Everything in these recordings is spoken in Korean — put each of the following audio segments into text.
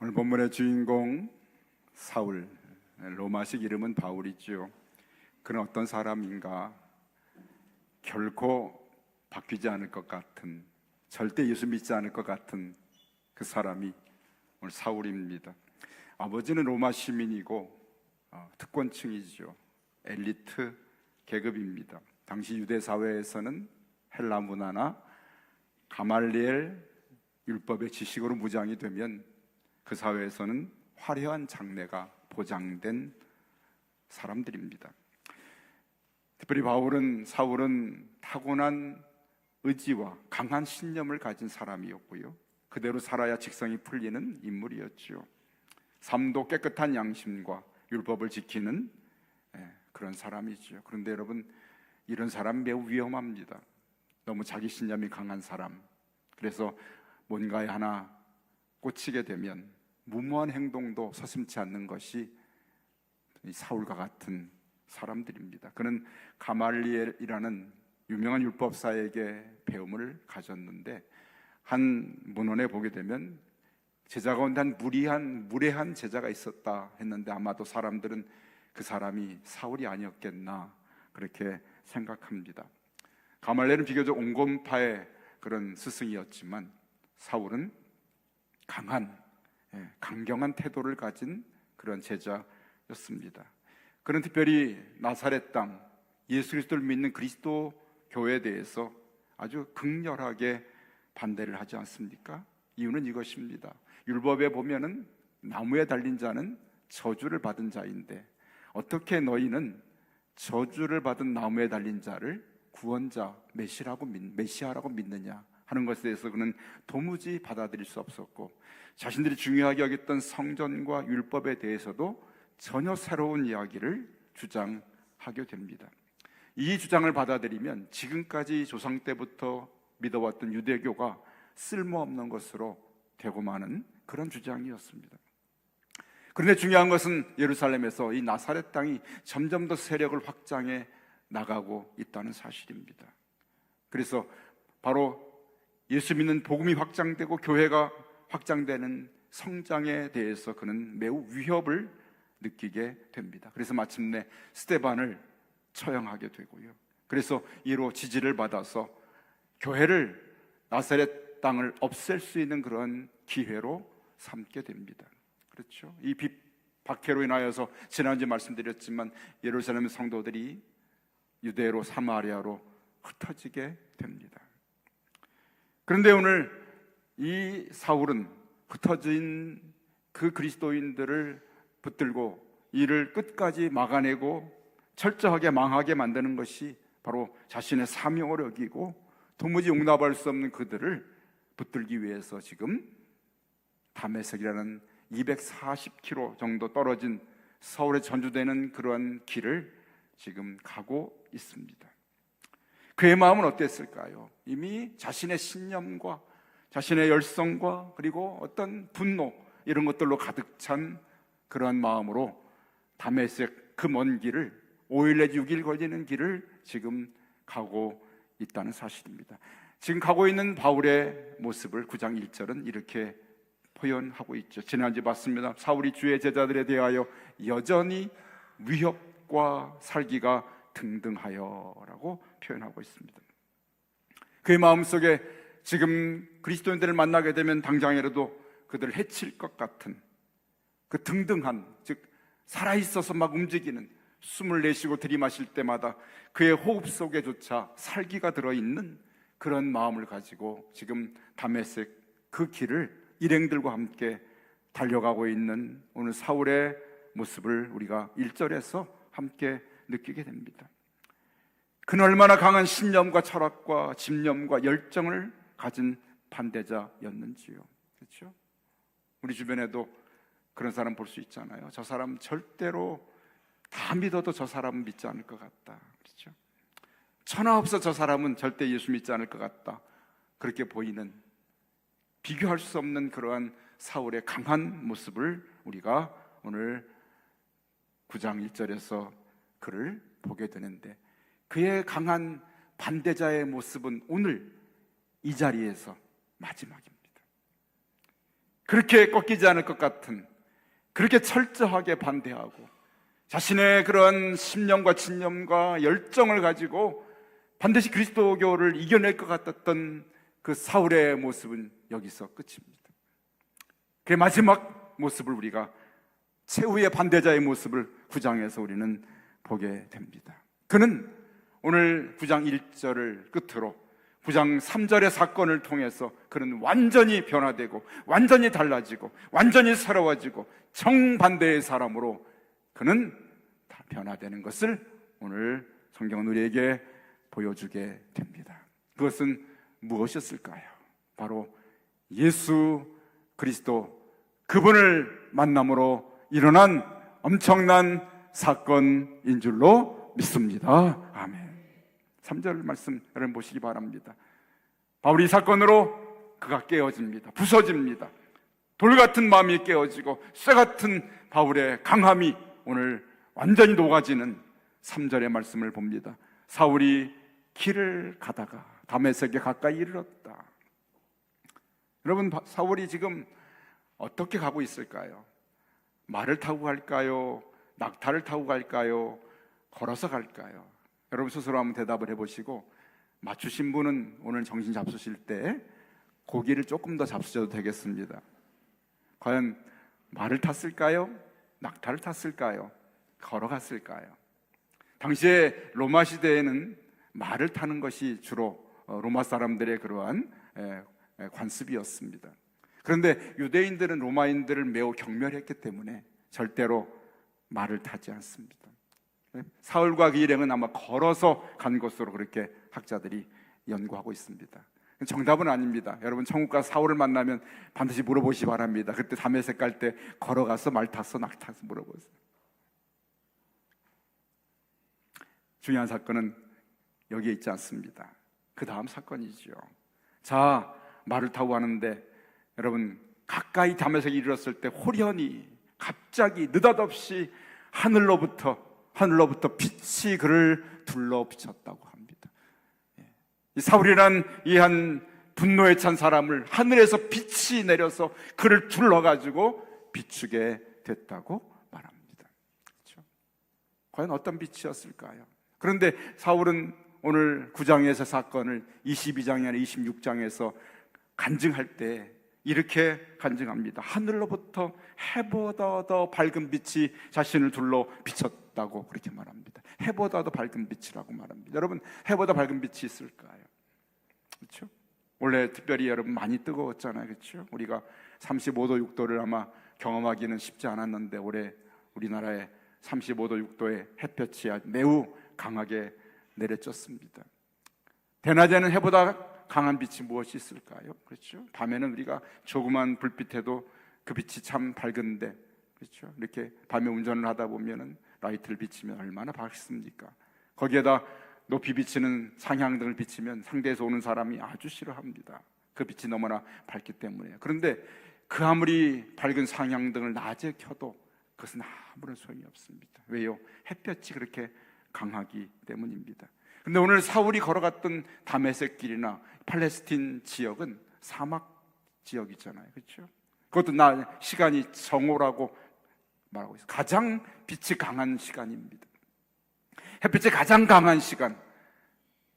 오늘 본문의 주인공 사울, 로마식 이름은 바울이죠. 그는 어떤 사람인가? 결코 바뀌지 않을 것 같은, 절대 예수 믿지 않을 것 같은 그 사람이 오늘 사울입니다. 아버지는 로마 시민이고 특권층이죠. 엘리트 계급입니다. 당시 유대 사회에서는 헬라 문화나 가말리엘 율법의 지식으로 무장이 되면 그 사회에서는 화려한 장래가 보장된 사람들입니다. 특별히 사울은 타고난 의지와 강한 신념을 가진 사람이었고요, 그대로 살아야 직성이 풀리는 인물이었죠. 삶도 깨끗한 양심과 율법을 지키는 그런 사람이죠. 그런데 여러분, 이런 사람 매우 위험합니다. 너무 자기 신념이 강한 사람, 그래서 뭔가에 하나 꽂히게 되면 무모한 행동도 서슴지 않는 것이 이 사울과 같은 사람들입니다. 그는 가말리엘이라는 유명한 율법사에게 배움을 가졌는데, 한 문헌에 보게 되면 제자 가운데 한 무례한 제자가 있었다 했는데, 아마도 사람들은 그 사람이 사울이 아니었겠나 그렇게 생각합니다. 가말리엘은 비교적 온건파의 그런 스승이었지만 사울은 강경한 태도를 가진 그런 제자였습니다. 그는 특별히 나사렛 땅 예수 그리스도를 믿는 그리스도 교회에 대해서 아주 극렬하게 반대를 하지 않습니까? 이유는 이것입니다. 율법에 보면은 나무에 달린 자는 저주를 받은 자인데, 어떻게 너희는 저주를 받은 나무에 달린 자를 구원자, 메시아라고 믿느냐 하는 것에 대해서 그는 도무지 받아들일 수 없었고, 자신들이 중요하게 여겼던 성전과 율법에 대해서도 전혀 새로운 이야기를 주장하게 됩니다. 이 주장을 받아들이면 지금까지 조상 때부터 믿어왔던 유대교가 쓸모없는 것으로 되고 마는 그런 주장이었습니다. 그런데 중요한 것은 예루살렘에서 이 나사렛 땅이 점점 더 세력을 확장해 나가고 있다는 사실입니다. 그래서 바로 예수 믿는 복음이 확장되고 교회가 확장되는 성장에 대해서 그는 매우 위협을 느끼게 됩니다. 그래서 마침내 스데반을 처형하게 되고요, 그래서 이로 지지를 받아서 교회를, 나사렛 땅을 없앨 수 있는 그런 기회로 삼게 됩니다. 그렇죠? 이 박해로 인하여서 지난주에 말씀드렸지만 예루살렘 성도들이 유대로 사마리아로 흩어지게 됩니다. 그런데 오늘 이 사울은 흩어진 그 그리스도인들을 붙들고 이를 끝까지 막아내고 철저하게 망하게 만드는 것이 바로 자신의 사명으로 여기고, 도무지 용납할 수 없는 그들을 붙들기 위해서 지금 다메섹이라는 240km 정도 떨어진 서울에 전주되는 그러한 길을 지금 가고 있습니다. 그의 마음은 어땠을까요? 이미 자신의 신념과 자신의 열성과 그리고 어떤 분노, 이런 것들로 가득 찬 그러한 마음으로 다메섹 그 먼 길을 5일 내지 6일 걸리는 길을 지금 가고 있다는 사실입니다. 지금 가고 있는 바울의 모습을 9장 1절은 이렇게 표현하고 있죠. 지난주에 봤습니다. 사울이 주의 제자들에 대하여 여전히 위협과 살기가 등등하여라고 표현하고 있습니다. 그의 마음속에 지금 그리스도인들을 만나게 되면 당장이라도 그들을 해칠 것 같은 그 등등한, 즉 살아있어서 막 움직이는, 숨을 내쉬고 들이마실 때마다 그의 호흡 속에조차 살기가 들어있는 그런 마음을 가지고 지금 다메섹 그 길을 일행들과 함께 달려가고 있는 오늘 사울의 모습을 우리가 1절에서 함께 느끼게 됩니다. 그는 얼마나 강한 신념과 철학과 집념과 열정을 가진 반대자였는지요. 그렇죠? 우리 주변에도 그런 사람 볼 수 있잖아요. 저 사람 절대로, 다 믿어도 저 사람은 믿지 않을 것 같다. 그렇죠? 천하 없어 저 사람은 절대 예수 믿지 않을 것 같다. 그렇게 보이는, 비교할 수 없는 그러한 사울의 강한 모습을 우리가 오늘 9장 1절에서 그를 보게 되는데, 그의 강한 반대자의 모습은 오늘 이 자리에서 마지막입니다. 그렇게 꺾이지 않을 것 같은, 그렇게 철저하게 반대하고 자신의 그런 신념과 진념과 열정을 가지고 반드시 그리스도교를 이겨낼 것 같았던 그 사울의 모습은 여기서 끝입니다. 그 마지막 모습을 우리가, 최후의 반대자의 모습을 9장에서 우리는 보게 됩니다. 그는 오늘 9장 1절을 끝으로 9장 3절의 사건을 통해서 그는 완전히 변화되고 완전히 달라지고 완전히 새로워지고 정반대의 사람으로 그는 다 변화되는 것을 오늘 성경은 우리에게 보여주게 됩니다. 그것은 무엇이었을까요? 바로 예수 그리스도, 그분을 만남으로 일어난 엄청난 사건인 줄로 믿습니다. 아멘. 3절 말씀 여러분 보시기 바랍니다. 바울이 이 사건으로 그가 깨어집니다. 부서집니다. 돌 같은 마음이 깨어지고 쇠 같은 바울의 강함이 오늘 완전히 녹아지는 3절의 말씀을 봅니다. 사울이 길을 가다가 다메섹에 가까이 이르렀다. 여러분, 사울이 지금 어떻게 가고 있을까요? 말을 타고 갈까요? 낙타를 타고 갈까요? 걸어서 갈까요? 여러분 스스로 한번 대답을 해보시고, 맞추신 분은 오늘 정신 잡수실 때 고기를 조금 더 잡수셔도 되겠습니다. 과연 말을 탔을까요? 낙타를 탔을까요? 걸어갔을까요? 당시에 로마 시대에는 말을 타는 것이 주로 로마 사람들의 그러한 관습이었습니다. 그런데 유대인들은 로마인들을 매우 경멸했기 때문에 절대로 말을 타지 않습니다. 사울과 그 일행은 아마 걸어서 간 것으로 그렇게 학자들이 연구하고 있습니다. 정답은 아닙니다. 여러분, 천국 가서 사울을 만나면 반드시 물어보시기 바랍니다. 그때 다메섹 갈 때 걸어가서 말 탔어, 낙타 탔어 물어보세요. 중요한 사건은 여기에 있지 않습니다. 그 다음 사건이죠. 자, 말을 타고 가는데 여러분, 가까이 다메섹에 이르렀을 때 호련히 갑자기 느닷없이 하늘로부터 빛이 그를 둘러 비쳤다고 합니다. 이 사울이란 이 한 분노에 찬 사람을 하늘에서 빛이 내려서 그를 둘러가지고 비추게 됐다고 말합니다. 그렇죠? 과연 어떤 빛이었을까요? 그런데 사울은 오늘 9장에서 사건을 22장이 아니라 26장에서 간증할 때 이렇게 간증합니다. 하늘로부터 해보다 더 밝은 빛이 자신을 둘러 비쳤다고 그렇게 말합니다. 해보다 더 밝은 빛이라고 말합니다. 여러분, 해보다 밝은 빛이 있을까요? 그렇죠? 원래 특별히 여러분 많이 뜨거웠잖아요. 그렇죠? 우리가 35도 6도를 아마 경험하기는 쉽지 않았는데 올해 우리나라에 35도 6도의 햇볕이 매우 강하게 내려졌습니다. 대낮에는 해보다 강한 빛이 무엇이 있을까요? 그렇죠? 밤에는 우리가 조그만 불빛에도 그 빛이 참 밝은데, 그렇죠? 이렇게 밤에 운전을 하다 보면은 라이트를 비치면 얼마나 밝습니까? 거기에다 높이 비치는 상향등을 비치면 상대에서 오는 사람이 아주 싫어합니다. 그 빛이 너무나 밝기 때문에. 그런데 그 아무리 밝은 상향등을 낮에 켜도 그것은 아무런 소용이 없습니다. 왜요? 햇볕이 그렇게 강하기 때문입니다. 근데 오늘 사울이 걸어갔던 다메섹 길이나 팔레스틴 지역은 사막 지역이잖아요. 그렇죠? 그것도 시간이 정오라고 말하고 있어요. 가장 빛이 강한 시간입니다. 햇빛이 가장 강한 시간,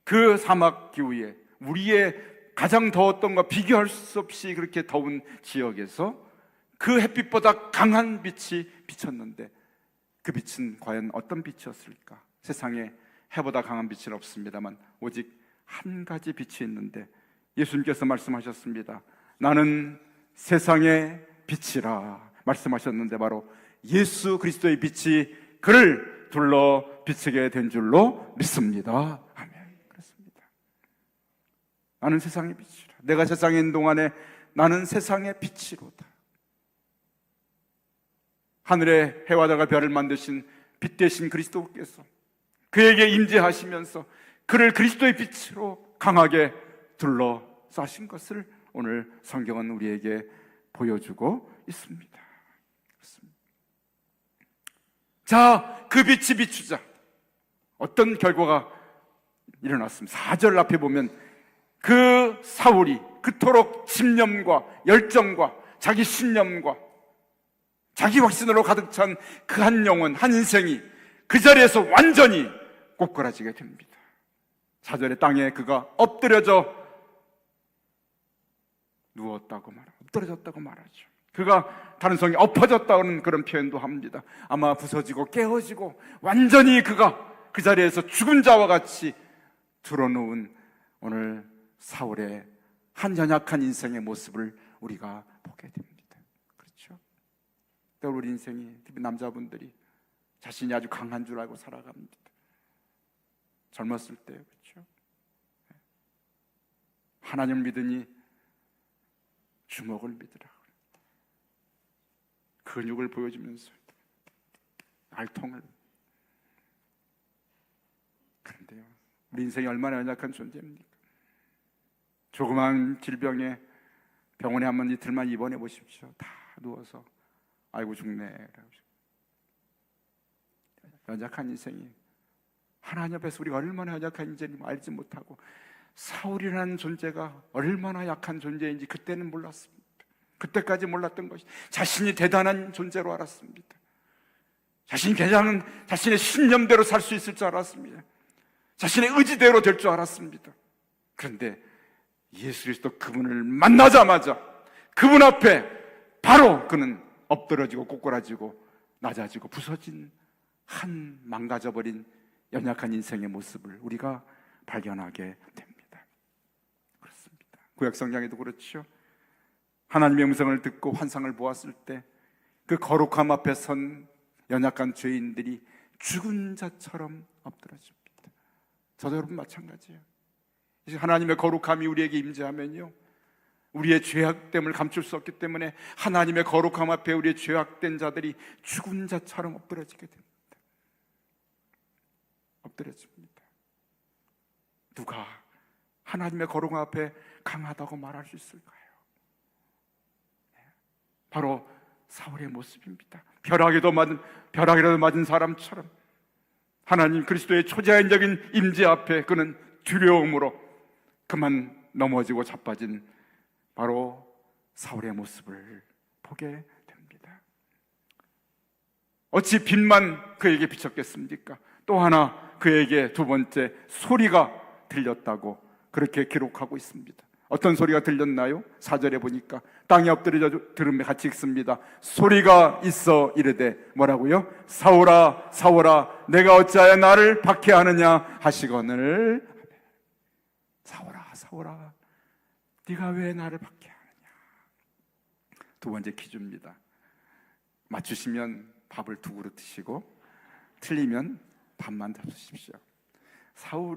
그 사막 기후에 우리의 가장 더웠던 것과 비교할 수 없이 그렇게 더운 지역에서 그 햇빛보다 강한 빛이 비쳤는데 그 빛은 과연 어떤 빛이었을까? 세상에 해보다 강한 빛은 없습니다만 오직 한 가지 빛이 있는데 예수님께서 말씀하셨습니다. 나는 세상의 빛이라 말씀하셨는데 바로 예수 그리스도의 빛이 그를 둘러 비치게 된 줄로 믿습니다. 아멘. 그렇습니다. 나는 세상의 빛이라. 내가 세상에 있는 동안에 나는 세상의 빛이로다. 하늘의 해와 달과 별을 만드신 빛 대신 그리스도께서 그에게 임재하시면서 그를 그리스도의 빛으로 강하게 둘러싸신 것을 오늘 성경은 우리에게 보여주고 있습니다. 그렇습니다. 자, 그 빛이 비추자. 어떤 결과가 일어났습니다. 4절 앞에 보면 그 사울이 그토록 집념과 열정과 자기 신념과 자기 확신으로 가득 찬 그 한 영혼, 한 인생이 그 자리에서 완전히 꼬꾸라지게 됩니다. 4절에 땅에 그가 엎드려져 누웠다고 엎드려졌다고 말하죠. 그가 다른 성이 엎어졌다는 그런 표현도 합니다. 아마 부서지고 깨어지고 완전히 그가 그 자리에서 죽은 자와 같이 드러누운 오늘 사울의 한 연약한 인생의 모습을 우리가 보게 됩니다. 그렇죠? 우리 인생이, 특히 남자분들이 자신이 아주 강한 줄 알고 살아갑니다. 젊었을 때, 그렇죠? 하나님을 믿으니 주먹을 믿으라. 근육을 보여주면서 알통을. 그런데요, 우리 인생이 얼마나 연약한 존재입니까? 조그만 질병에 병원에 한번 이틀만 입원해 보십시오. 다 누워서 아이고 죽네. 연약한 인생이 하나님 앞에서 우리가 얼마나 연약한 인생인지 알지 못하고, 사울이라는 존재가 얼마나 약한 존재인지 그때는 몰랐습니다. 그때까지 몰랐던 것이 자신이 대단한 존재로 알았습니다. 자신이 괜찮은 자신의 신념대로 살 수 있을 줄 알았습니다. 자신의 의지대로 될 줄 알았습니다. 그런데 예수 그리스도 그분을 만나자마자 그분 앞에 바로 그는 엎드러지고 꼬꾸라지고 낮아지고 부서진 한 망가져버린 연약한 인생의 모습을 우리가 발견하게 됩니다. 그렇습니다. 구약 성경에도 그렇죠. 하나님의 음성을 듣고 환상을 보았을 때 그 거룩함 앞에 선 연약한 죄인들이 죽은 자처럼 엎드러집니다. 저도 여러분 마찬가지예요. 하나님의 거룩함이 우리에게 임재하면요, 우리의 죄악됨을 감출 수 없기 때문에 하나님의 거룩함 앞에 우리의 죄악된 자들이 죽은 자처럼 엎드러지게 됩니다. 엎드려집니다. 누가 하나님의 거룩함 앞에 강하다고 말할 수 있을까요? 바로 사울의 모습입니다. 벼락이라도 맞은 사람처럼 하나님 그리스도의 초자연적인 임재 앞에 그는 두려움으로 그만 넘어지고 자빠진 바로 사울의 모습을 보게 됩니다. 어찌 빛만 그에게 비쳤겠습니까? 또 하나 그에게 두 번째 소리가 들렸다고 그렇게 기록하고 있습니다. 어떤 소리가 들렸나요? 4절에 보니까 땅에 엎드려 들으며 같이 읽습니다. 소리가 있어 이르되 뭐라고요? 사울아 사울아 내가 어찌하여 나를 박해하느냐 하시거늘. 사울아 사울아 네가 왜 나를 박해하느냐. 두 번째 퀴즈입니다. 맞추시면 밥을 두 그릇 드시고 틀리면 밥만 잡수십시오.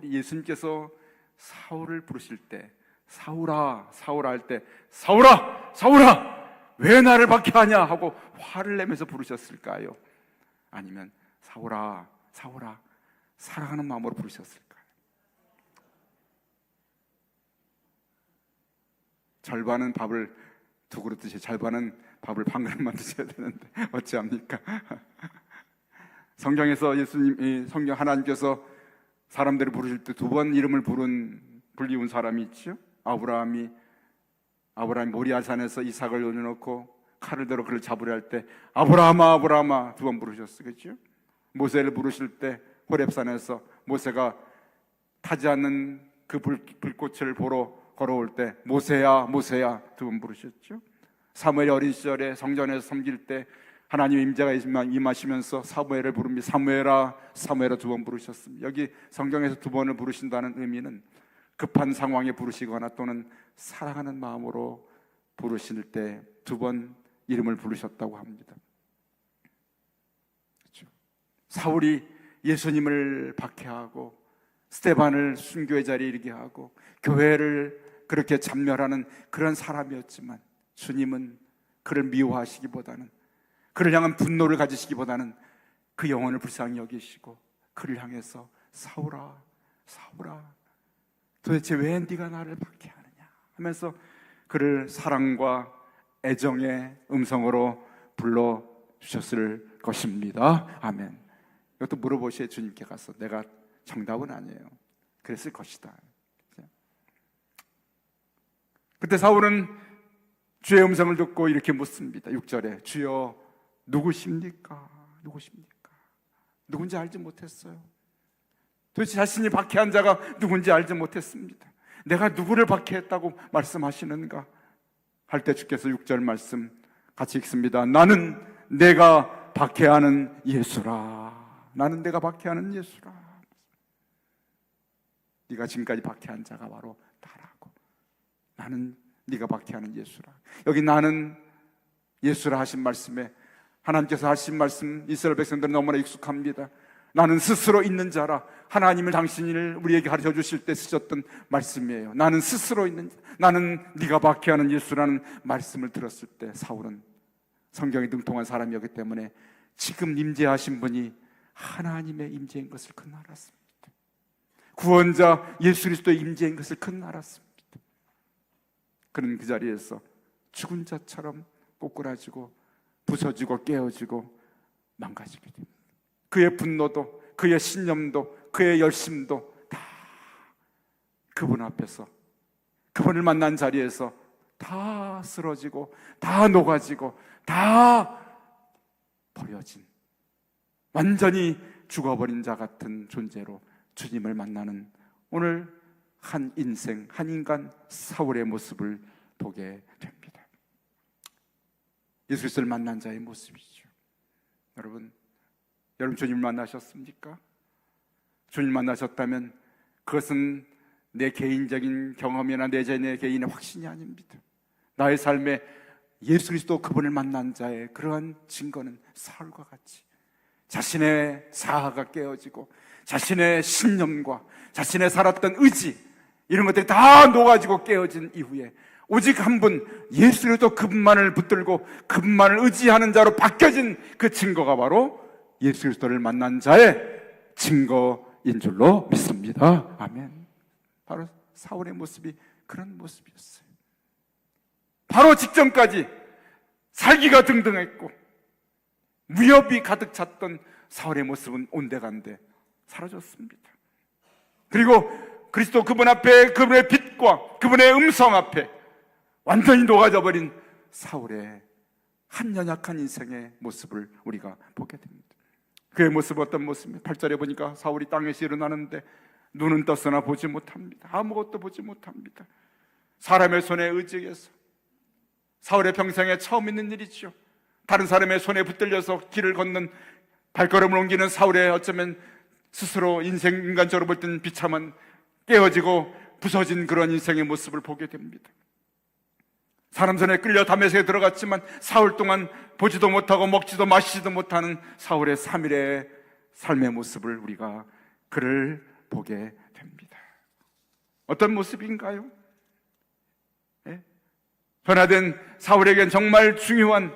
예수님께서 사울을 부르실 때 사울아 사울아 할 때 사울아 사울아 왜 나를 박해하냐 하고 화를 내면서 부르셨을까요? 아니면 사울아 사울아 사랑하는 마음으로 부르셨을까요? 절반은 밥을 두 그릇 드시고 절반은 밥을 반 그릇만 드셔야 되는데 어찌합니까? 성경에서 성경 하나님께서 사람들을 부르실 때 두 번 이름을 불리운 사람이 있죠. 아브라함이 모리아산에서 이삭을 올려놓고 칼을 들어 그를 잡으려 할 때 아브라함아 아브라함아 두 번 부르셨어요. 그렇죠? 모세를 부르실 때 호렙산에서 모세가 타지 않는 그 불꽃을 보러 걸어올 때 모세야 모세야 두 번 부르셨죠. 사무엘이 어린 시절에 성전에서 섬길 때 하나님의 임재가 임하시면서 사무엘을 부릅니다. 사무엘아 사무엘아 두 번 부르셨습니다. 여기 성경에서 두 번을 부르신다는 의미는 급한 상황에 부르시거나 또는 사랑하는 마음으로 부르실 때 두 번 이름을 부르셨다고 합니다. 그렇죠? 사울이 예수님을 박해하고 스데반을 순교의 자리에 이르게 하고 교회를 그렇게 잔멸하는 그런 사람이었지만 주님은 그를 미워하시기보다는, 그를 향한 분노를 가지시기보다는 그 영혼을 불쌍히 여기시고 그를 향해서 사울아 사울아 도대체 왜 네가 나를 박해하느냐 하면서 그를 사랑과 애정의 음성으로 불러주셨을 것입니다. 아멘. 이것도 물어보시에 주님께 가서 내가 정답은 아니에요. 그랬을 것이다. 그때 사울은 주의 음성을 듣고 이렇게 묻습니다. 6절에 주여 누구십니까? 누구십니까? 누군지 알지 못했어요. 도대체 자신이 박해한 자가 누군지 알지 못했습니다. 내가 누구를 박해했다고 말씀하시는가 할 때 주께서 6절 말씀 같이 읽습니다. 나는 내가 박해하는 예수라. 나는 내가 박해하는 예수라. 네가 지금까지 박해한 자가 바로 나라고. 나는 네가 박해하는 예수라. 여기 나는 예수라 하신 말씀에 하나님께서 하신 말씀 이스라엘 백성들은 너무나 익숙합니다. 나는 스스로 있는 자라. 하나님을 당신을 우리에게 가르쳐 주실 때 쓰셨던 말씀이에요. 나는 스스로 있는 자. 나는 네가 박해하는 예수라는 말씀을 들었을 때 사울은 성경에 능통한 사람이었기 때문에 지금 임재하신 분이 하나님의 임재인 것을 그는 알았습니다. 구원자 예수 그리스도의 임재인 것을 그는 알았습니다. 그는 그 자리에서 죽은 자처럼 꼬꾸라지고 부서지고 깨어지고 망가지게 됩니다. 그의 분노도, 그의 신념도, 그의 열심도 다 그분 앞에서, 그분을 만난 자리에서 다 쓰러지고 다 녹아지고 다 버려진, 완전히 죽어버린 자 같은 존재로 주님을 만나는 오늘 한 인생, 한 인간 사울의 모습을 보게 됩니다. 예수 그리스도를 만난 자의 모습이죠. 여러분 주님을 만나셨습니까? 주님 만나셨다면 그것은 내 개인적인 경험이나 내 개인의 확신이 아닙니다. 나의 삶에 예수 그리스도 그분을 만난 자의 그러한 증거는 사울과 같이 자신의 사하가 깨어지고 자신의 신념과 자신의 살았던 의지, 이런 것들이 다 녹아지고 깨어진 이후에 오직 한 분 예수 그리스도 그분만을 붙들고 그분만을 의지하는 자로 바뀌어진 그 증거가 바로 예수 그리스도를 만난 자의 증거인 줄로 믿습니다. 아멘. 바로 사울의 모습이 그런 모습이었어요. 바로 직전까지 살기가 등등했고 위협이 가득 찼던 사울의 모습은 온데간데 사라졌습니다. 그리고 그리스도 그분 앞에, 그분의 빛과 그분의 음성 앞에 완전히 녹아져 버린 사울의 한 연약한 인생의 모습을 우리가 보게 됩니다. 그의 모습은 어떤 모습입니까? 8절에 보니까 사울이 땅에서 일어나는데 눈은 떴으나 보지 못합니다. 아무것도 보지 못합니다. 사람의 손에 의지해서, 사울의 평생에 처음 있는 일이죠. 다른 사람의 손에 붙들려서 길을 걷는, 발걸음을 옮기는 사울의 어쩌면 스스로 인간적으로 볼 때는 비참한, 깨어지고 부서진 그런 인생의 모습을 보게 됩니다. 사람 손에 끌려 다메섹에 들어갔지만 사흘 동안 보지도 못하고 먹지도 마시지도 못하는 사울의 3일의 삶의 모습을 우리가 그를 보게 됩니다. 어떤 모습인가요? 네? 변화된 사울에겐 정말 중요한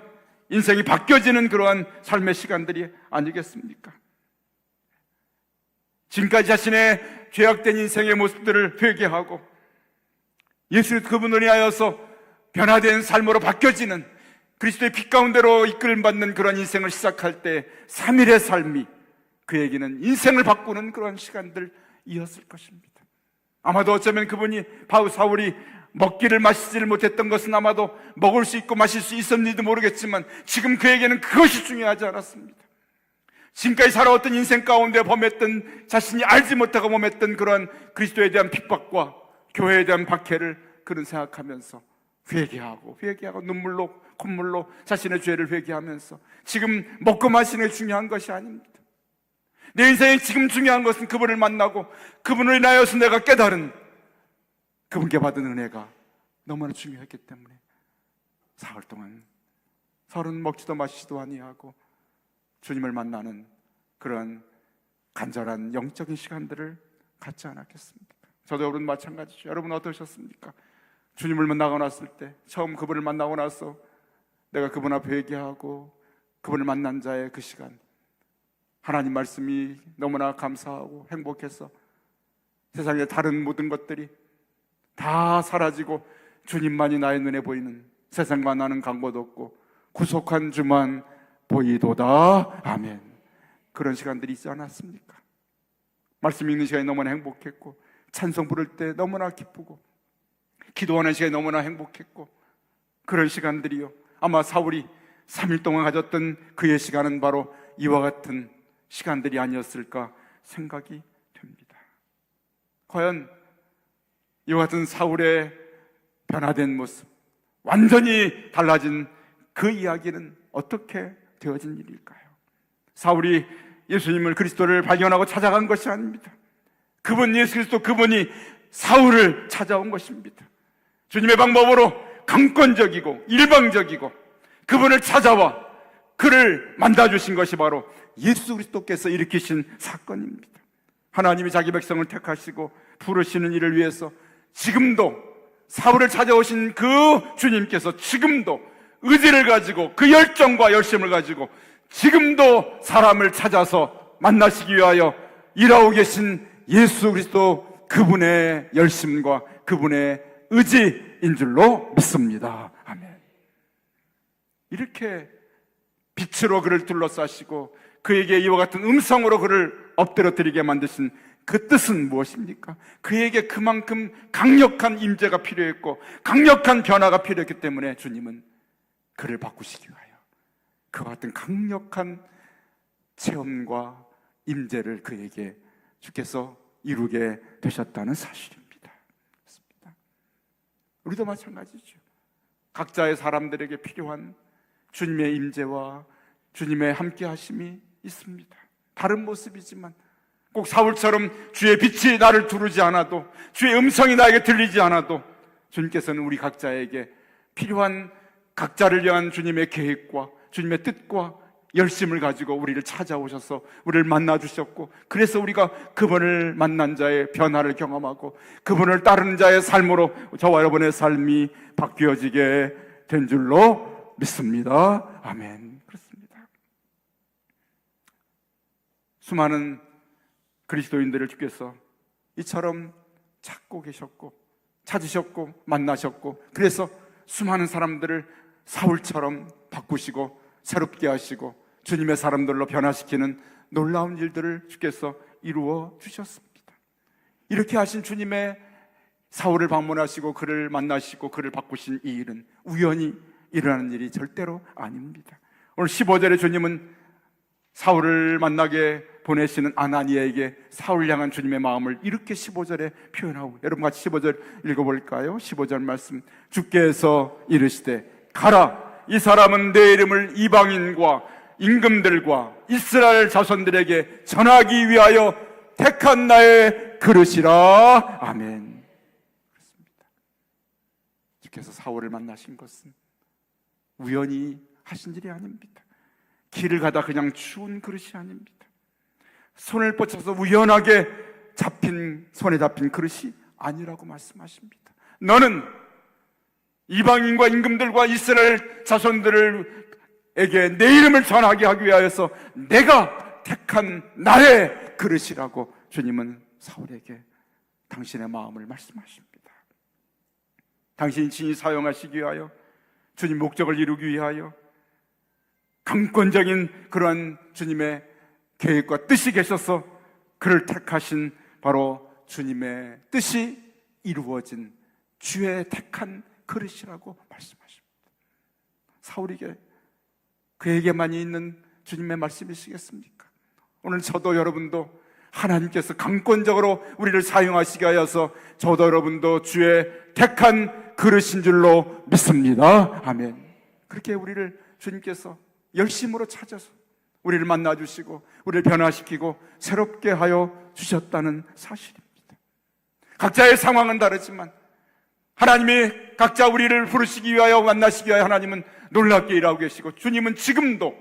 인생이 바뀌어지는 그러한 삶의 시간들이 아니겠습니까? 지금까지 자신의 죄악된 인생의 모습들을 회개하고 예수 그분을 위하여서 변화된 삶으로 바뀌어지는 그리스도의 빛 가운데로 이끌받는 그런 인생을 시작할 때 3일의 삶이 그에게는 인생을 바꾸는 그런 시간들이었을 것입니다. 아마도 어쩌면 그분이 사울이 먹기를 마시지를 못했던 것은 아마도 먹을 수 있고 마실 수 있었는지도 모르겠지만 지금 그에게는 그것이 중요하지 않았습니다. 지금까지 살아왔던 인생 가운데 범했던, 자신이 알지 못하고 범했던 그런 그리스도에 대한 핍박과 교회에 대한 박해를 그는 생각하면서 회개하고 눈물로 콧물로 자신의 죄를 회개하면서 지금 먹고 마시는 게 중요한 것이 아닙니다. 내 인생에 지금 중요한 것은 그분을 만나고 그분을 인하여서 내가 깨달은 그분께 받은 은혜가 너무나 중요했기 때문에 사흘 동안 사흘은 먹지도 마시지도 아니하고 주님을 만나는 그런 간절한 영적인 시간들을 갖지 않았겠습니까? 저도 여러분 마찬가지죠. 여러분 어떠셨습니까? 주님을 만나고 났을 때, 처음 그분을 만나고 나서 내가 그분 앞에 회개하고 그분을 만난 자의 그 시간, 하나님 말씀이 너무나 감사하고 행복해서 세상의 다른 모든 것들이 다 사라지고 주님만이 나의 눈에 보이는, 세상과 나는 강보도 없고 구속한 주만 보이도다. 아멘. 그런 시간들이 있지 않았습니까? 말씀 읽는 시간이 너무나 행복했고, 찬송 부를 때 너무나 기쁘고, 기도하는 시간이 너무나 행복했고, 그런 시간들이요, 아마 사울이 3일 동안 가졌던 그의 시간은 바로 이와 같은 시간들이 아니었을까 생각이 됩니다. 과연 이와 같은 사울의 변화된 모습, 완전히 달라진 그 이야기는 어떻게 되어진 일일까요? 사울이 예수님을, 그리스도를 발견하고 찾아간 것이 아닙니다. 그분 예수 그리스도, 그분이 사울을 찾아온 것입니다. 주님의 방법으로 강권적이고 일방적이고 그분을 찾아와 그를 만나주신 것이 바로 예수 그리스도께서 일으키신 사건입니다. 하나님이 자기 백성을 택하시고 부르시는 일을 위해서 지금도 사울을 찾아오신 그 주님께서 지금도 의지를 가지고 그 열정과 열심을 가지고 지금도 사람을 찾아서 만나시기 위하여 일하고 계신 예수 그리스도, 그분의 열심과 그분의 의지인 줄로 믿습니다. 아멘. 이렇게 빛으로 그를 둘러싸시고 그에게 이와 같은 음성으로 그를 엎드려뜨리게 만드신 그 뜻은 무엇입니까? 그에게 그만큼 강력한 임재가 필요했고 강력한 변화가 필요했기 때문에 주님은 그를 바꾸시기 위하여 그와 같은 강력한 체험과 임재를 그에게 주께서 이루게 되셨다는 사실입니다. 그렇습니다. 우리도 마찬가지죠. 각자의 사람들에게 필요한 주님의 임재와 주님의 함께 하심이 있습니다. 다른 모습이지만 꼭 사울처럼 주의 빛이 나를 두르지 않아도, 주의 음성이 나에게 들리지 않아도 주님께서는 우리 각자에게 필요한 각자를 위한 주님의 계획과 주님의 뜻과 열심을 가지고 우리를 찾아오셔서 우리를 만나주셨고, 그래서 우리가 그분을 만난 자의 변화를 경험하고 그분을 따르는 자의 삶으로 저와 여러분의 삶이 바뀌어지게 된 줄로 믿습니다. 아멘. 그렇습니다. 수많은 그리스도인들을 주께서 이처럼 찾고 계셨고 찾으셨고 만나셨고, 그래서 수많은 사람들을 사울처럼 바꾸시고 새롭게 하시고 주님의 사람들로 변화시키는 놀라운 일들을 주께서 이루어 주셨습니다. 이렇게 하신 주님의 사울을 방문하시고 그를 만나시고 그를 바꾸신 이 일은 우연히 일어나는 일이 절대로 아닙니다. 오늘 15절에 주님은 사울을 만나게 보내시는 아나니아에게 사울 향한 주님의 마음을 이렇게 15절에 표현하고, 여러분 같이 15절 읽어볼까요? 15절 말씀, 주께서 이르시되 가라, 이 사람은 내 이름을 이방인과 임금들과 이스라엘 자손들에게 전하기 위하여 택한 나의 그릇이라. 아멘. 그렇습니다. 주께서 사울을 만나신 것은 우연히 하신 일이 아닙니다. 길을 가다 그냥 추운 그릇이 아닙니다. 손을 뻗쳐서 우연하게 손에 잡힌 그릇이 아니라고 말씀하십니다. 너는 이방인과 임금들과 이스라엘 자손들에게 내 이름을 전하게 하기 위하여서 내가 택한 나의 그릇이라고 주님은 사울에게 당신의 마음을 말씀하십니다. 당신이 친히 사용하시기 위하여, 주님 목적을 이루기 위하여 강권적인 그러한 주님의 계획과 뜻이 계셔서 그를 택하신 바로 주님의 뜻이 이루어진 주의 택한 그릇이라고 말씀하십니다. 사울에게, 그에게만이 있는 주님의 말씀이시겠습니까? 오늘 저도 여러분도 하나님께서 강권적으로 우리를 사용하시게 하여서 저도 여러분도 주의 택한 그릇인 줄로 믿습니다. 아멘. 그렇게 우리를 주님께서 열심으로 찾아서 우리를 만나주시고 우리를 변화시키고 새롭게 하여 주셨다는 사실입니다. 각자의 상황은 다르지만 하나님이 각자 우리를 부르시기 위하여, 만나시기 위하여 하나님은 놀랍게 일하고 계시고, 주님은 지금도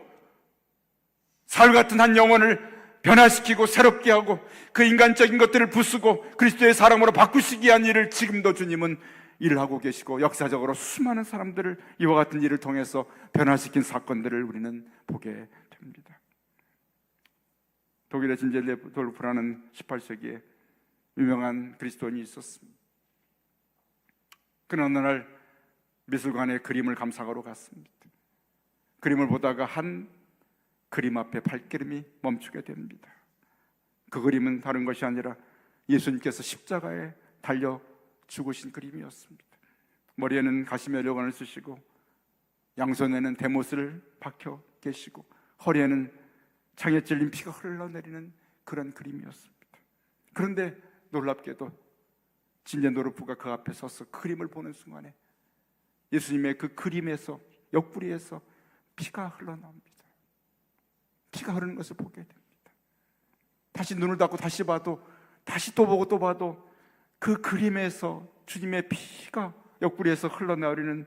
사울 같은 한 영혼을 변화시키고 새롭게 하고 그 인간적인 것들을 부수고 그리스도의 사람으로 바꾸시기 위한 일을 지금도 주님은 일을 하고 계시고, 역사적으로 수많은 사람들을 이와 같은 일을 통해서 변화시킨 사건들을 우리는 보게 됩니다. 독일의 진젤레돌프라는 18세기에 유명한 그리스도인이 있었습니다. 그는 어느 날 미술관에 그림을 감상하러 갔습니다. 그림을 보다가 한 그림 앞에 발걸음이 멈추게 됩니다. 그 그림은 다른 것이 아니라 예수님께서 십자가에 달려 죽으신 그림이었습니다. 머리에는 가시멜 여관을 쓰시고 양손에는 대못을 박혀 계시고 허리에는 창에 찔린 피가 흘러내리는 그런 그림이었습니다. 그런데 놀랍게도 진제노르프가 그 앞에 서서 그림을 보는 순간에 예수님의 그 그림에서, 옆구리에서 피가 흘러나옵니다. 피가 흐르는 것을 보게 됩니다. 다시 눈을 닫고 다시 봐도, 다시 또 보고 또 봐도 그 그림에서 주님의 피가 옆구리에서 흘러나오는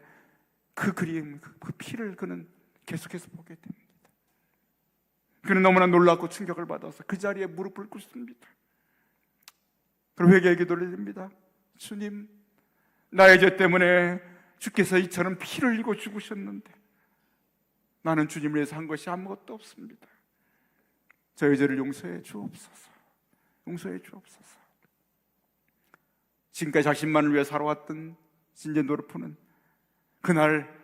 그 그림, 그 피를 그는 계속해서 보게 됩니다. 그는 너무나 놀랍고 충격을 받아서 그 자리에 무릎을 꿇습니다. 그리고 회개의 기도를 드립니다. 주님, 나의 죄 때문에 주께서 이처럼 피를 흘리고 죽으셨는데 나는 주님을 위해서 한 것이 아무것도 없습니다. 저의 죄를 용서해 주옵소서. 용서해 주옵소서. 지금까지 자신만을 위해 살아왔던 진제노르프는 그날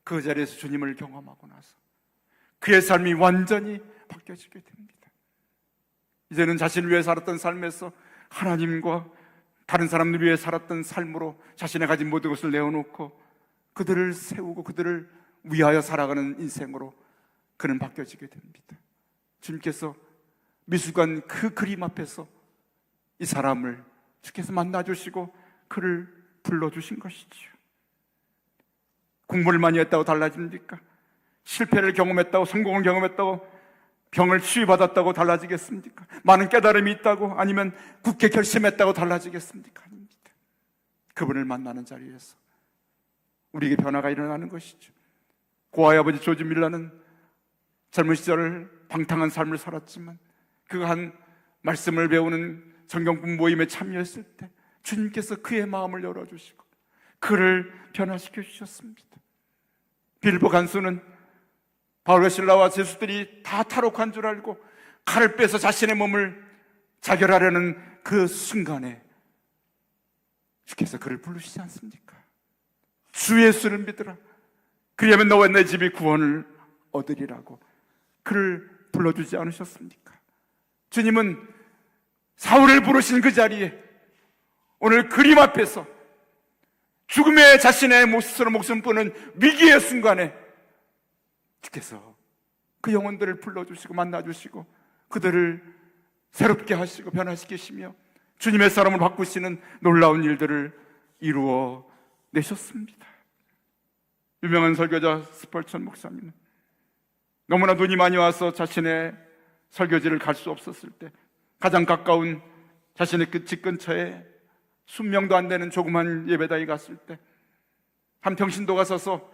그 자리에서 주님을 경험하고 나서 그의 삶이 완전히 바뀌어지게 됩니다. 이제는 자신을 위해 살았던 삶에서 하나님과 다른 사람들을 위해 살았던 삶으로 자신의 가진 모든 것을 내어놓고 그들을 세우고 그들을 위하여 살아가는 인생으로 그는 바뀌어지게 됩니다. 주님께서 미술관 그 그림 앞에서 이 사람을 주께서 만나주시고 그를 불러주신 것이지요. 공부를 많이 했다고 달라집니까? 실패를 경험했다고, 성공을 경험했다고, 병을 치유받았다고 달라지겠습니까? 많은 깨달음이 있다고, 아니면 굳게 결심했다고 달라지겠습니까? 아닙니다. 그분을 만나는 자리에서 우리에게 변화가 일어나는 것이죠. 고아의 아버지 조지 밀러는 젊은 시절을 방탕한 삶을 살았지만 그 한 말씀을 배우는 정경품 모임에 참여했을 때 주님께서 그의 마음을 열어주시고 그를 변화시켜 주셨습니다. 빌보 간수는 바울과 실라와 제수들이 다 탈옥한 줄 알고 칼을 빼서 자신의 몸을 자결하려는 그 순간에 주께서 그를 부르시지 않습니까? 주 예수를 믿으라. 그리하면 너와 내 집이 구원을 얻으리라고 그를 불러주지 않으셨습니까? 주님은 사울을 부르신 그 자리에 오늘 그림 앞에서 죽음의 자신의 스스로 목숨 끊은 위기의 순간에 주께서 그 영혼들을 불러주시고 만나주시고 그들을 새롭게 하시고 변화시키시며 주님의 사람을 바꾸시는 놀라운 일들을 이루어 내셨습니다. 유명한 설교자 스펄천 목사님은 너무나 눈이 많이 와서 자신의 설교지를 갈 수 없었을 때 가장 가까운 자신의 그 집 근처에 순명도 안 되는 조그만 예배당에 갔을 때 한 평신도가 서서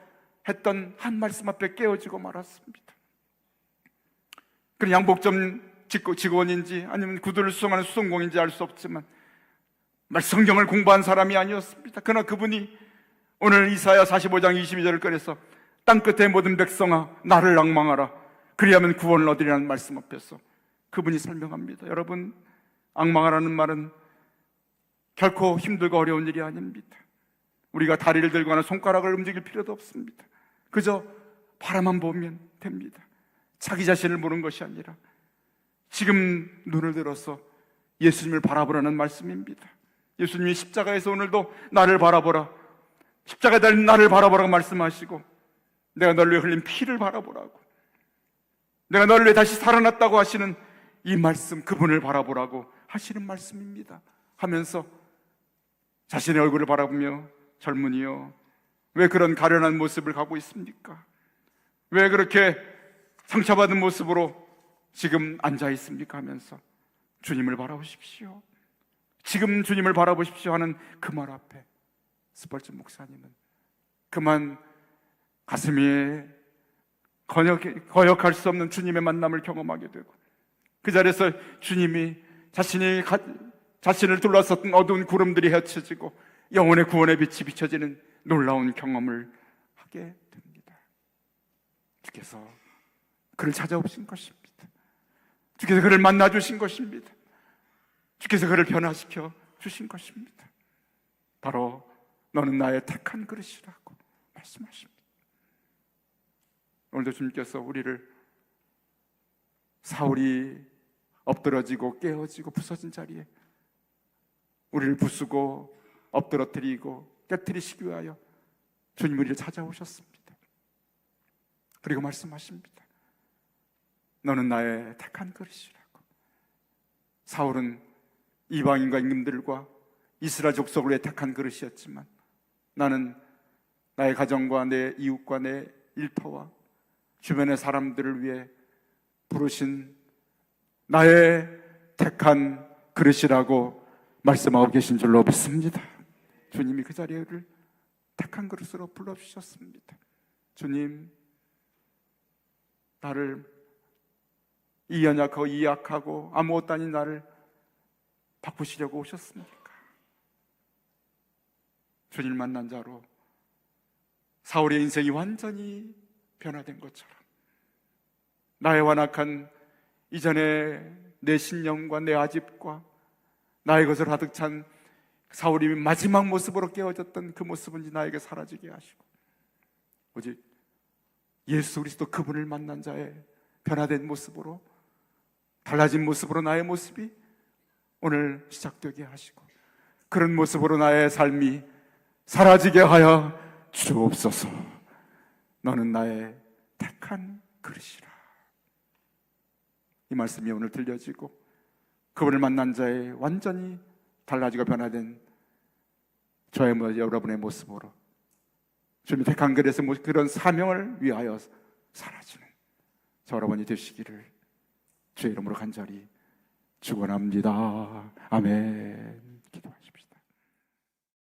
했던 한 말씀 앞에 깨어지고 말았습니다. 그는 양복점 직원인지 아니면 구두를 수송하는 수송공인지 알 수 없지만 성경을 공부한 사람이 아니었습니다. 그러나 그분이 오늘 이사야 45장 22절을 꺼내서 땅끝의 모든 백성아 나를 앙망하라 그리하면 구원을 얻으리라는 말씀 앞에서 그분이 설명합니다. 여러분, 앙망하라는 말은 결코 힘들고 어려운 일이 아닙니다. 우리가 다리를 들거나 손가락을 움직일 필요도 없습니다. 그저 바라만 보면 됩니다. 자기 자신을 보는 것이 아니라 지금 눈을 들어서 예수님을 바라보라는 말씀입니다. 예수님이 십자가에서 오늘도 나를 바라보라, 십자가에 달린 나를 바라보라고 말씀하시고 내가 너를 위해 흘린 피를 바라보라고, 내가 너를 위해 다시 살아났다고 하시는 이 말씀, 그분을 바라보라고 하시는 말씀입니다. 하면서 자신의 얼굴을 바라보며 젊은이여 왜 그런 가련한 모습을 가고 있습니까? 왜 그렇게 상처받은 모습으로 지금 앉아 있습니까? 하면서 주님을 바라보십시오. 지금 주님을 바라보십시오 하는 그 말 앞에 스펄전 목사님은 그만 가슴이 거역할 수 없는 주님의 만남을 경험하게 되고 그 자리에서 주님이 자신을 둘러쌌던 어두운 구름들이 헤쳐지고 영혼의 구원의 빛이 비춰지는 놀라운 경험을 하게 됩니다. 주께서 그를 찾아오신 것입니다. 주께서 그를 만나주신 것입니다. 주께서 그를 변화시켜 주신 것입니다. 바로 너는 나의 택한 그릇이라고 말씀하십니다. 오늘도 주님께서 우리를 사울이 엎드러지고 깨어지고 부서진 자리에 우리를 부수고 엎드러뜨리고 깨뜨리시기 위하여 주님 우리를 찾아오셨습니다. 그리고 말씀하십니다. 너는 나의 택한 그릇이라고. 사울은 이방인과 임금들과 이스라엘 족속을 위해 택한 그릇이었지만 나는 나의 가정과 내 이웃과 내 일터와 주변의 사람들을 위해 부르신 나의 택한 그릇이라고 말씀하고 계신 줄로 믿습니다. 주님이 그 자리를 택한 그릇으로 불러주셨습니다. 주님, 나를 이 연약하고 이 약하고 아무것도 아닌 나를 바꾸시려고 오셨습니까? 주님 만난 자로 사울의 인생이 완전히 변화된 것처럼 나의 완악한 이전의 내 신념과 내 아집과 나의 것을 가득 찬 사울이 마지막 모습으로 깨어졌던 그 모습은 이제 나에게 사라지게 하시고 오직 예수 그리스도 그분을 만난 자의 변화된 모습으로, 달라진 모습으로 나의 모습이 오늘 시작되게 하시고 그런 모습으로 나의 삶이 사라지게 하여 주옵소서. 너는 나의 택한 그릇이라. 이 말씀이 오늘 들려지고 그분을 만난 자의 완전히 달라지고 변화된 저의 여러분의 모습으로 주님이 택한 그릇에서 그런 사명을 위하여 사라지는 저 여러분이 되시기를 주의 이름으로 간절히 축원합니다. 아멘.